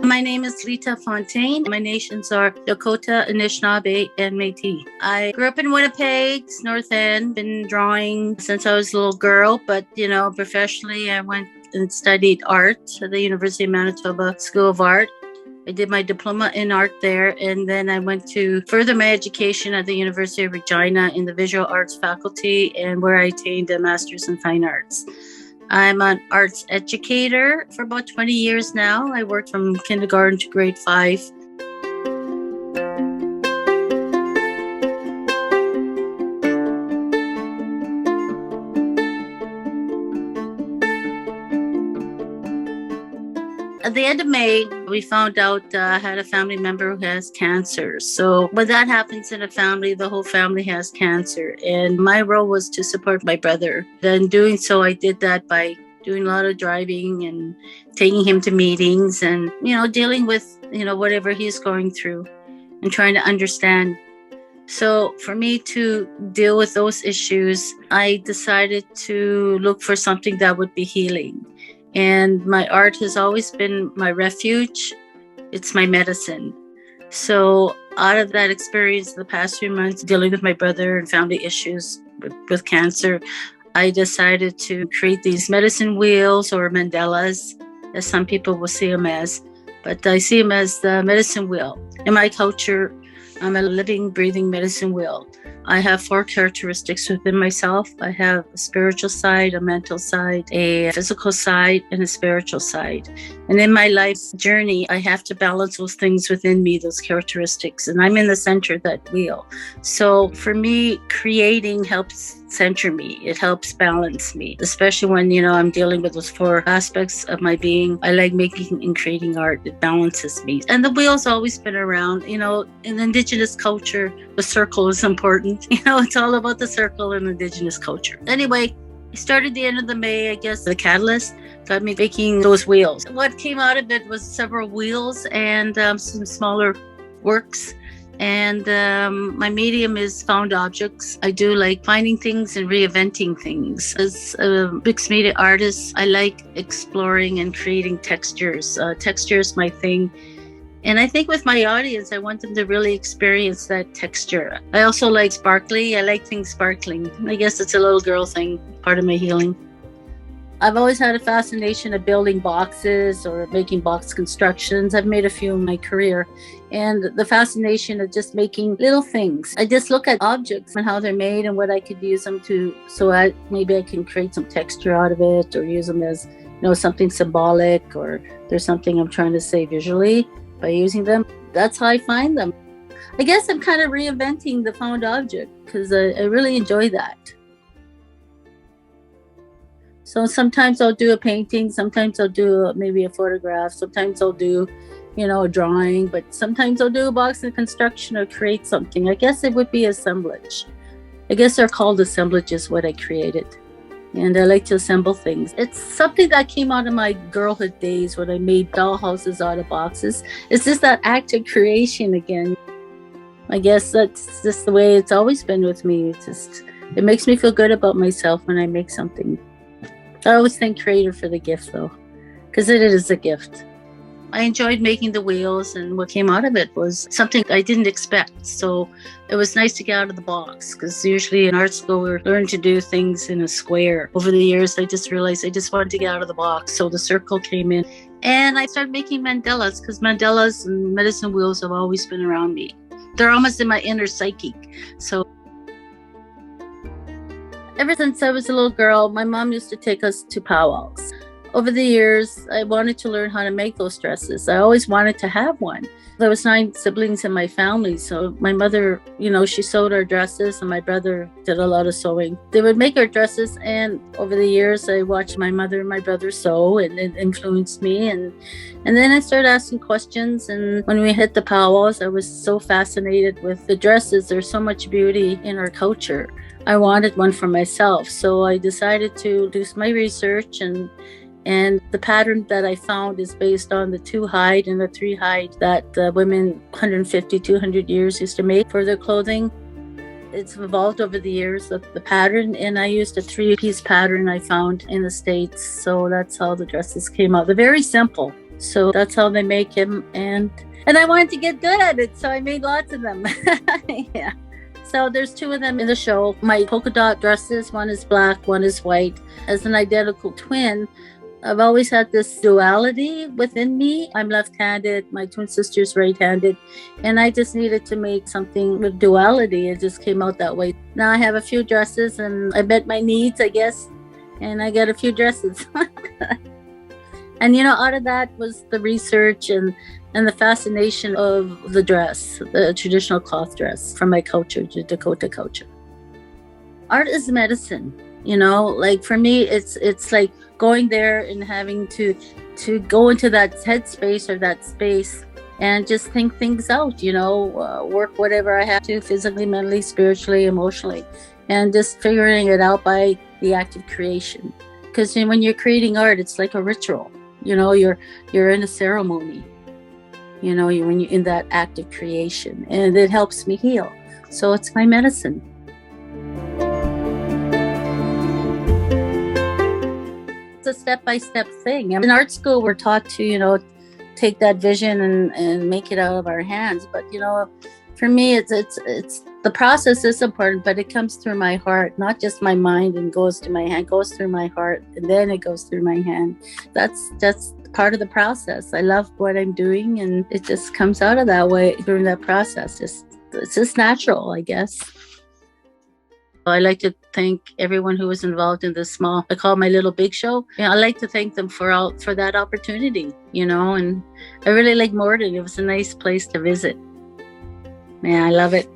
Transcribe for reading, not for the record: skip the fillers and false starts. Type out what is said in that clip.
My name is Lita Fontaine. My nations are Dakota, Anishinaabe, and Métis. I grew up in Winnipeg, North End. Been drawing since I was a little girl, but professionally, I went and studied art at the University of Manitoba School of Art. I did my diploma in art there, and then I went to further my education at the University of Regina in the visual arts faculty, and where I attained a master's in fine arts. I'm an arts educator for about 20 years now. I worked from kindergarten to grade 5. At the end of May, we found out I had a family member who has cancer. So when that happens in a family, the whole family has cancer. And my role was to support my brother. Then doing so, I did that by doing a lot of driving and taking him to meetings and, dealing with, whatever he's going through and trying to understand. So for me to deal with those issues, I decided to look for something that would be healing. And my art has always been my refuge. It's my medicine. So out of that experience, the past few months dealing with my brother and family issues with cancer, I decided to create these medicine wheels or mandalas, as some people will see them as. But I see them as the medicine wheel. In my culture, I'm a living, breathing medicine wheel. I have 4 characteristics within myself. I have a spiritual side, a mental side, a physical side, and a spiritual side. And in my life's journey, I have to balance those things within me, those characteristics. And I'm in the center of that wheel. So for me, creating helps center me. It helps balance me, especially when, I'm dealing with those 4 aspects of my being. I like making and creating art. It balances me. And the wheel's always been around. In Indigenous culture, the circle is important. It's all about the circle in Indigenous culture. Anyway, I started the end of the May, I guess. The catalyst got me making those wheels. What came out of it was several wheels and some smaller works. And my medium is found objects. I do like finding things and reinventing things. As a mixed media artist, I like exploring and creating textures. Texture is my thing. And I think with my audience, I want them to really experience that texture. I also like sparkly. I like things sparkling. I guess it's a little girl thing, part of my healing. I've always had a fascination of building boxes or making box constructions. I've made a few in my career. And the fascination of just making little things. I just look at objects and how they're made and what I could use them to, so maybe I can create some texture out of it or use them as, something symbolic, or there's something I'm trying to say visually by using them. That's how I find them. I guess I'm kind of reinventing the found object because I really enjoy that. So sometimes I'll do a painting, sometimes I'll do maybe a photograph, sometimes I'll do, a drawing, but sometimes I'll do a box of construction or create something. I guess it would be assemblage. I guess they're called assemblages, what I created. And I like to assemble things. It's something that came out of my girlhood days when I made dollhouses out of boxes. It's just that act of creation again. I guess that's just the way it's always been with me. It makes me feel good about myself when I make something. I always thank Creator for the gift, though, because it is a gift. I enjoyed making the wheels, and what came out of it was something I didn't expect. So it was nice to get out of the box, because usually in art school, we learn to do things in a square. Over the years, I just realized I just wanted to get out of the box. So the circle came in, and I started making mandalas, because mandalas and medicine wheels have always been around me. They're almost in my inner psyche. So ever since I was a little girl, my mom used to take us to powwows. Over the years, I wanted to learn how to make those dresses. I always wanted to have one. There was 9 siblings in my family, so my mother, she sewed our dresses, and my brother did a lot of sewing. They would make our dresses, and over the years, I watched my mother and my brother sew, and it influenced me. And then I started asking questions, and when we hit the powwows, I was so fascinated with the dresses. There's so much beauty in our culture. I wanted one for myself, so I decided to do my research, and the pattern that I found is based on the 2 hide and the 3 hide that women 150, 200 years used to make for their clothing. It's evolved over the years, the pattern, and I used a 3-piece pattern I found in the States. So that's how the dresses came out. They're very simple. So that's how they make him. And I wanted to get good at it, so I made lots of them. Yeah. So there's two of them in the show. My polka dot dresses, one is black, one is white. As an identical twin, I've always had this duality within me. I'm left-handed, my twin sister's right-handed, and I just needed to make something with duality. It just came out that way. Now I have a few dresses, and I met my needs, I guess, and I got a few dresses. And, out of that was the research and the fascination of the dress, the traditional cloth dress from my culture, the Dakota culture. Art is medicine, like for me, it's like going there and having to go into that headspace or that space and just think things out, work whatever I have to physically, mentally, spiritually, emotionally, and just figuring it out by the act of creation. Because when you're creating art, it's like a ritual. You're in a ceremony. When you're in that act of creation, and it helps me heal. So it's my medicine. It's a step-by-step thing. In art school, we're taught to, take that vision and make it out of our hands. But for me, it's the process is important, but it comes through my heart, not just my mind and goes to my hand, goes through my heart, and then it goes through my hand. That's part of the process. I love what I'm doing, and it just comes out of that way during that process. It's just natural, I guess. I like to thank everyone who was involved in this small, I call it my little big show. I like to thank them for that opportunity, and I really like Morden. It was a nice place to visit. Yeah, I love it.